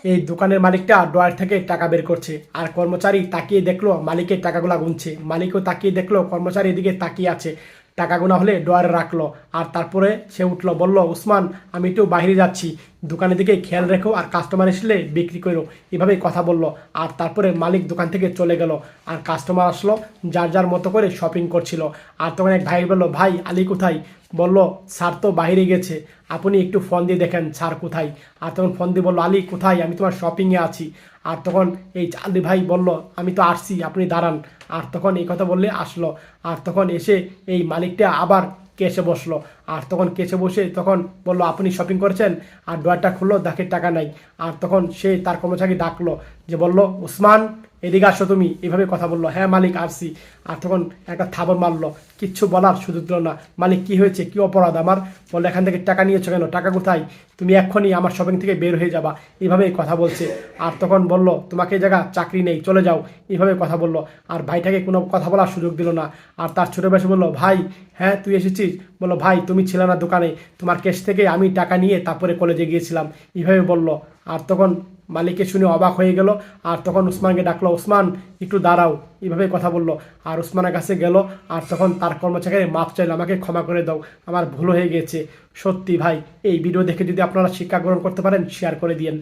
এই দোকানের মালিকটা ড্রয়ার থেকে টাকা বের করছে, আর কর্মচারী তাকিয়ে দেখলো মালিকের টাকাগুলো গুনছে। মালিকও তাকিয়ে দেখলো কর্মচারী এদিকে তাকিয়ে আছে, টাকা গোনা হলে ড্রয়ারে রাখলো। আর তারপরে সে উঠলো, বলল, উসমান, আমি একটু বাইরে যাচ্ছি, দোকানের দিকে খেয়াল রেখো, আর কাস্টমার আসলে বিক্রি করো। এভাবেই কথা বললো। আর তারপরে মালিক দোকান থেকে চলে গেল। আর কাস্টমার আসলো, যার যার মতো করে শপিং করছিল। আর তখন এক ভাই বললো, ভাই আলী কোথায়? বলল, স্যার তো বাইরে গেছে, আপনি একটু ফোন দিয়ে দেখেন স্যার কোথায়। আর তখন ফোন দিয়ে বললো, আলী কোথায়? আমি তোমার শপিংয়ে আছি। আর তখন এই আলী ভাই বলল, আমি তো আসছি, আপনি দাঁড়ান। আর তখন এই কথা বললে আসলো। আর তখন এসে এই মালিকটা আবার কেসে বসলো। আর তখন কেসে বসে তখন বলল, আপনি শপিং করেছেন? আর ডোয়ারটা খুললো, দেখে টাকা নাই। আর তখন সে তার কর্মচারী ডাকলো, যে বলল, উসমান, এদিকে আসো তুমি। এইভাবে কথা বললো, হ্যাঁ মালিক আসছি। আর তখন একটা থাবর মারলো, কিচ্ছু বলার সুযোগ দিল না। মালিক, কি হয়েছে, কি অপরাধ আমার? বললো, এখান থেকে টাকা নিয়েছো কেন? টাকা কোথায়? তুমি এক্ষুনি আমার শপিং থেকে বের হয়ে যাবা। এইভাবে কথা বলছে। আর তখন বলল, তোমাকে এই জায়গা চাকরি নেই, চলে যাও। এইভাবে কথা বললো। আর ভাইটাকে কোনো কথা বলার সুযোগ দিল না। আর তার ছোটো ভাই বললো, ভাই, হ্যাঁ তুই এসেছিস? বললো, ভাই তুমি ছিলে না দোকানে, তোমার কেস থেকে আমি টাকা নিয়ে তারপরে কলেজে গিয়েছিলাম। এইভাবে বলল। আর তখন মালিককে শুনে অবাক হয়ে গেল। আর তখন উসমানকে ডাকলো, উসমান একটু দাঁড়াও। এইভাবে কথা বললো। আর উসমানের কাছে গেল। আর তখন তার কর্মচারীকে মাপ চাইল, আমাকে ক্ষমা করে দাও, আমার ভুল হয়ে গেছে। সত্যি ভাই, এই ভিডিও দেখে যদি আপনারা শিক্ষা গ্রহণ করতে পারেন, শেয়ার করে দিয়েন।